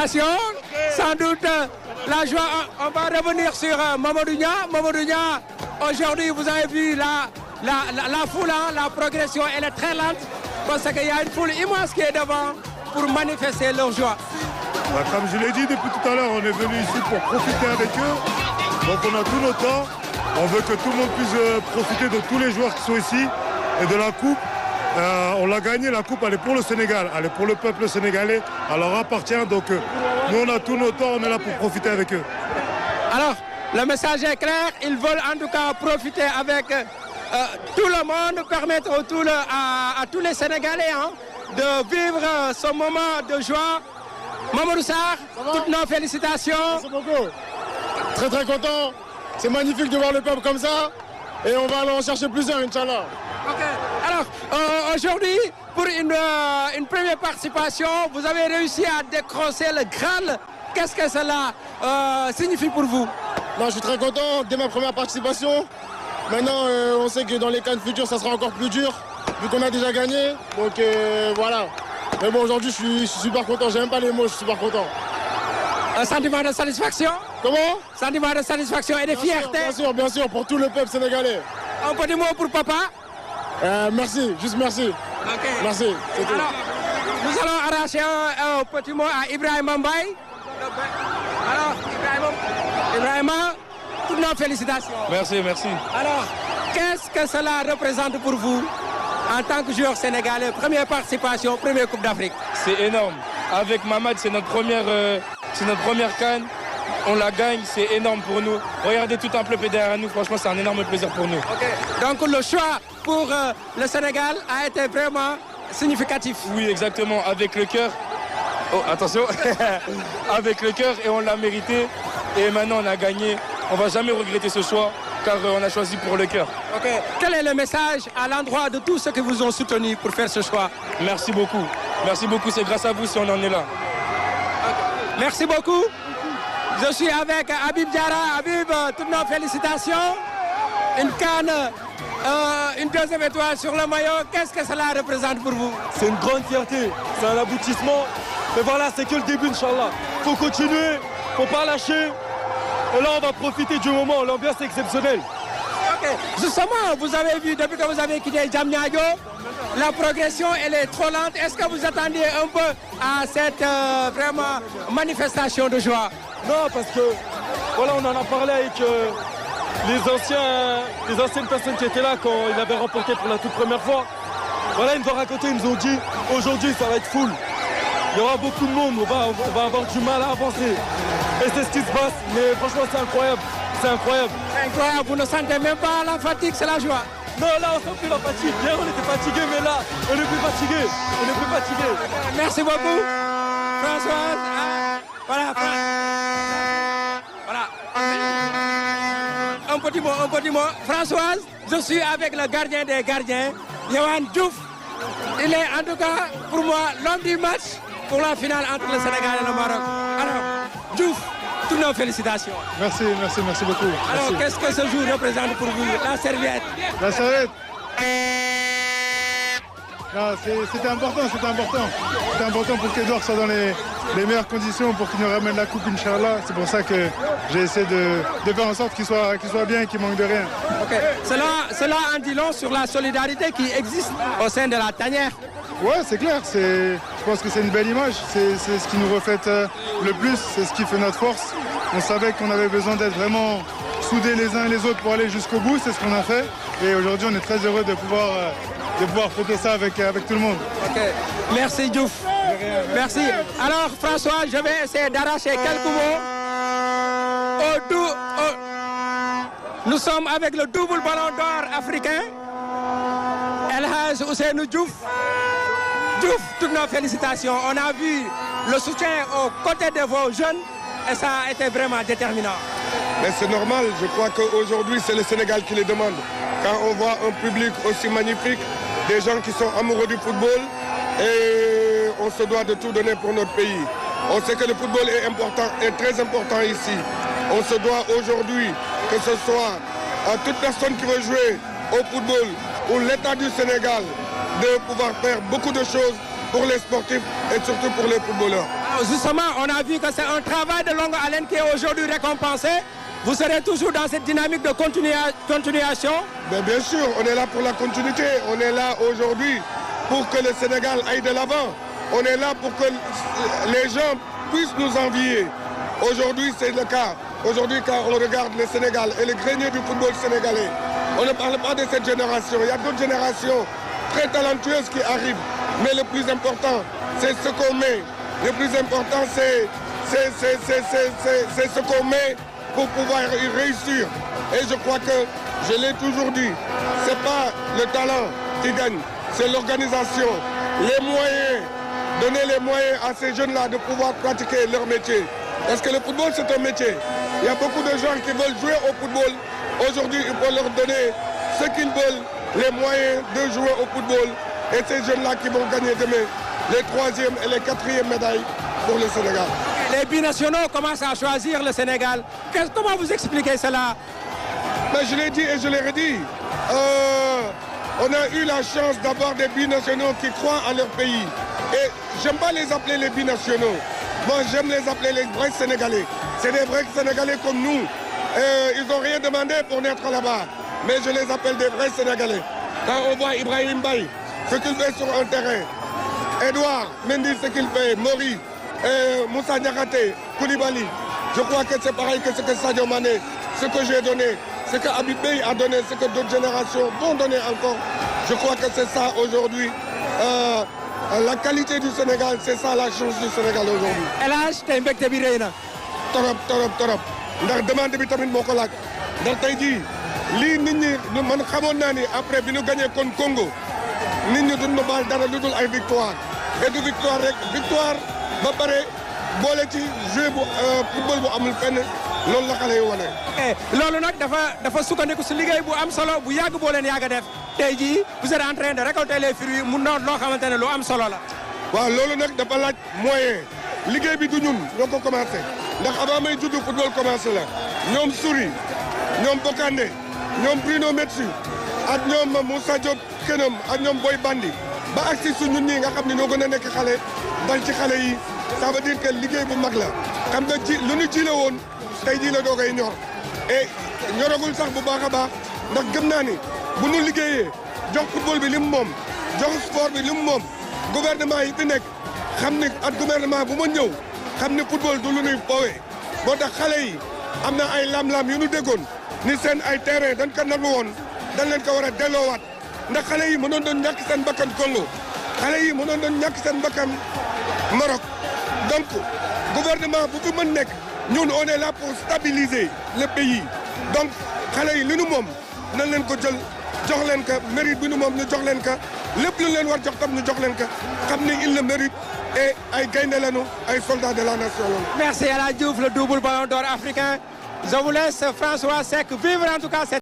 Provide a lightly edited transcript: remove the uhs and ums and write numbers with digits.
Sans doute, la joie, on va revenir sur Mamadou Nia. Mamadou Nia, aujourd'hui, vous avez vu la foule, hein, la progression, elle est très lente parce qu'il y a une foule immense qui est devant pour manifester leur joie. Comme je l'ai dit depuis tout à l'heure, on est venu ici pour profiter avec eux. Donc on a tout notre temps. On veut que tout le monde puisse profiter de tous les joueurs qui sont ici et de la coupe. On l'a gagné, la coupe, elle est pour le Sénégal, elle est pour le peuple sénégalais, elle leur appartient. Donc nous, on a tout notre temps, on est là pour profiter avec eux. Alors, le message est clair, ils veulent en tout cas profiter avec tout le monde, permettre à tous les Sénégalais hein, de vivre ce moment de joie. Mamadou Sarr, toutes nos félicitations. Merci beaucoup. Très très content. C'est magnifique de voir le peuple comme ça. Et on va aller en chercher plusieurs, Inch'Allah. Okay. Alors, aujourd'hui, pour une première participation, vous avez réussi à décrocher le Graal. Qu'est-ce que cela signifie pour vous? Non, je suis très content dès ma première participation. Maintenant, on sait que dans les CAN futurs, ça sera encore plus dur, vu qu'on a déjà gagné. Donc voilà. Mais bon, aujourd'hui, je suis super content. J'ai même pas les mots, je suis super content. Un sentiment de satisfaction? Comment? Sentiment de satisfaction et de fierté? Bien sûr, pour tout le peuple sénégalais. Un petit mot pour papa? Merci, juste merci. Okay. Merci, c'est tout. Alors, nous allons arracher un petit mot à Ibrahima Mbaye. Alors, Ibrahima, toutes nos félicitations. Merci, merci. Alors, qu'est-ce que cela représente pour vous en tant que joueur sénégalais? Première participation, première Coupe d'Afrique. C'est énorme. Avec Mamad, c'est notre première CAN. On la gagne, c'est énorme pour nous. Regardez tout un peuple derrière nous, franchement c'est un énorme plaisir pour nous. Okay. Donc le choix pour le Sénégal a été vraiment significatif. Oui, exactement, avec le cœur. Oh, attention. Avec le cœur et on l'a mérité. Et maintenant on a gagné. On ne va jamais regretter ce choix car on a choisi pour le cœur. Okay. Quel est le message à l'endroit de tous ceux qui vous ont soutenu pour faire ce choix? Merci beaucoup. Merci beaucoup, c'est grâce à vous si on en est là. Okay. Merci beaucoup. Je suis avec Habib Diarra. Habib, toutes nos félicitations. Une canne, une deuxième étoile sur le maillot. Qu'est-ce que cela représente pour vous? C'est une grande fierté, c'est un aboutissement. Mais voilà, c'est que le début, Inch'Allah. Il faut continuer, il ne faut pas lâcher. Et là, on va profiter du moment. L'ambiance est exceptionnelle. Okay. Justement, vous avez vu, depuis que vous avez quitté Diamniadio, la progression, elle est trop lente. Est-ce que vous attendiez un peu à cette vraiment manifestation de joie? Non, parce que, voilà, on en a parlé avec les anciennes personnes qui étaient là quand il avait remporté pour la toute première fois. Voilà, ils nous ont raconté, ils nous ont dit, aujourd'hui, ça va être full. Il y aura beaucoup de monde, on va avoir du mal à avancer. Et c'est ce qui se passe, mais franchement, c'est incroyable. C'est incroyable. Incroyable, vous ne sentez même pas la fatigue, c'est la joie. Non, là, on sent plus la fatigue. Hier, on était fatigué, mais là, on n'est plus fatigué. On n'est plus fatigué. Merci beaucoup. Françoise, voilà. Un petit mot. Françoise, je suis avec le gardien des gardiens, Yohan Diouf. Il est en tout cas, pour moi, l'homme du match pour la finale entre le Sénégal et le Maroc. Alors, Diouf, toutes nos félicitations. Merci beaucoup. Alors, qu'est-ce que ce jour représente pour vous? La serviette. La serviette. Non, c'était important. C'était important pour qu'Edouard soit dans les meilleures conditions pour qu'il nous ramène la coupe, Inch'Allah. C'est pour ça que j'ai essayé de faire en sorte qu'il soit bien et qu'il manque de rien. Okay. Cela en dit long sur la solidarité qui existe au sein de la tanière. Ouais, c'est clair. Je pense que c'est une belle image. C'est ce qui nous reflète le plus. C'est ce qui fait notre force. On savait qu'on avait besoin d'être vraiment soudés les uns et les autres pour aller jusqu'au bout. C'est ce qu'on a fait. Et aujourd'hui, on est très heureux de pouvoir fêter ça avec tout le monde. Okay. Merci Diouf. Merci. Alors François, je vais essayer d'arracher quelques mots. Nous sommes avec le double ballon d'or africain. El Hadj Ousseynou Diouf. Diouf, toutes nos félicitations. On a vu le soutien aux côtés de vos jeunes et ça a été vraiment déterminant. Mais c'est normal, je crois qu'aujourd'hui c'est le Sénégal qui les demande. Quand on voit un public aussi magnifique, des gens qui sont amoureux du football et on se doit de tout donner pour notre pays. On sait que le football est important, est très important ici. On se doit aujourd'hui, que ce soit à toute personne qui veut jouer au football ou l'État du Sénégal, de pouvoir faire beaucoup de choses pour les sportifs et surtout pour les footballeurs. justement, on a vu que c'est un travail de longue haleine qui est aujourd'hui récompensé. Vous serez toujours dans cette dynamique de continuation? Bien sûr, on est là pour la continuité. On est là aujourd'hui pour que le Sénégal aille de l'avant. On est là pour que les gens puissent nous envier. Aujourd'hui, c'est le cas. Aujourd'hui, quand on regarde le Sénégal et le grenier du football sénégalais, on ne parle pas de cette génération. Il y a d'autres générations très talentueuses qui arrivent. Mais le plus important, c'est ce qu'on met. Le plus important, c'est ce qu'on met pour pouvoir y réussir. Et je crois que, je l'ai toujours dit, ce n'est pas le talent qui gagne, c'est l'organisation, les moyens, donner les moyens à ces jeunes-là de pouvoir pratiquer leur métier. Parce que le football, c'est un métier. Il y a beaucoup de gens qui veulent jouer au football. Aujourd'hui, il faut leur donner ce qu'ils veulent, les moyens de jouer au football. Et ces jeunes-là qui vont gagner demain les 3e et les 4e médailles pour le Sénégal. Les binationaux commencent à choisir le Sénégal. Comment vous expliquez cela? Je l'ai dit et je l'ai redit. On a eu la chance d'avoir des binationaux qui croient à leur pays. Et j'aime pas les appeler les binationaux. Moi, j'aime les appeler les vrais Sénégalais. C'est des vrais Sénégalais comme nous. Ils n'ont rien demandé pour naître là-bas. Mais je les appelle des vrais Sénégalais. Quand on voit Ibrahim Baye, ce qu'il fait sur un terrain, Edouard Mendy, ce qu'il fait, Mori, Moussa Niakhaté, Koulibaly, je crois que c'est pareil que ce que Sadio Mané, ce que j'ai donné, ce que Habib Beye a donné, ce que d'autres générations vont donner encore. Je crois que c'est ça aujourd'hui. La qualité du Sénégal, c'est ça la chance du Sénégal aujourd'hui. El Hadj tey mbégte bi rëy na. torop ndax demande bi tamit moo ko laaj ndax tey jii lii nit ñi man xamoon naa ni après bi ñu gagné kon Congo nit ñi duñ ma baal dara lu dul ay victoire et du victoire rek victoire ba pare boole ci jeu bu football bu amul fenn loolu la xale yi wane. loolu nag dafa sukkandiku si liggéey bu am solo bu yàgg boo leen yàgg a def tey jii vous êtes en train de récolter les fruits mu noot loo xamante ne lu am solo la. waaw loolu nag dafa laaj moyen liggéey bi du ñun ñoo ko commencé ndax avant may judd football commencé la ñoom Souri ñoom Bokandé ñoom Bruno Metsu ak ñoom Moussa Diop Kenam ak ñoom Boy Bandi ba agsi su ñun ñii nga xam ne ñoo gën a nekk xale dal ci xale yi ça veut dire que liggéey bu mag la xam nga ji lu ñu ji la woon tey jii la doogay ñor et ñoragul sax bu baax a baax ndax gëm naa ni bu ñu liggéeyee jox football bi li mu moom jox sport bi li mu moom gouvernement yi fi nekk xam ni ak gouvernement bu ma ñëw xam ni football du lu ñuy foowee moo tax xale yi am na ay lam-lam yu ñu déggoon ni seen ay terrain dañ ko nangu woon dañ leen ko war a delloowaat ndax xale yi mënoon doon ñàkk seen bakkan Congo xale yi mënoon doon ñàkk seen bakkan Maroc donc gouvernement bu fi mën nekk ñun on est là pour stabiliser le pays donc xale yi li nu moom nañ leen ko jël jox leen ko mérite bi nu moom ñu jox leen ko lépp lu leen war jox tam ñu jox leen ko xam ni il le mérite et ay gaynde lañu ay soldats de la nation lañu. Merci El Hadj Diouf, le double ballon d'or africain. Je vous laisse François Seck vivre en tout cas cette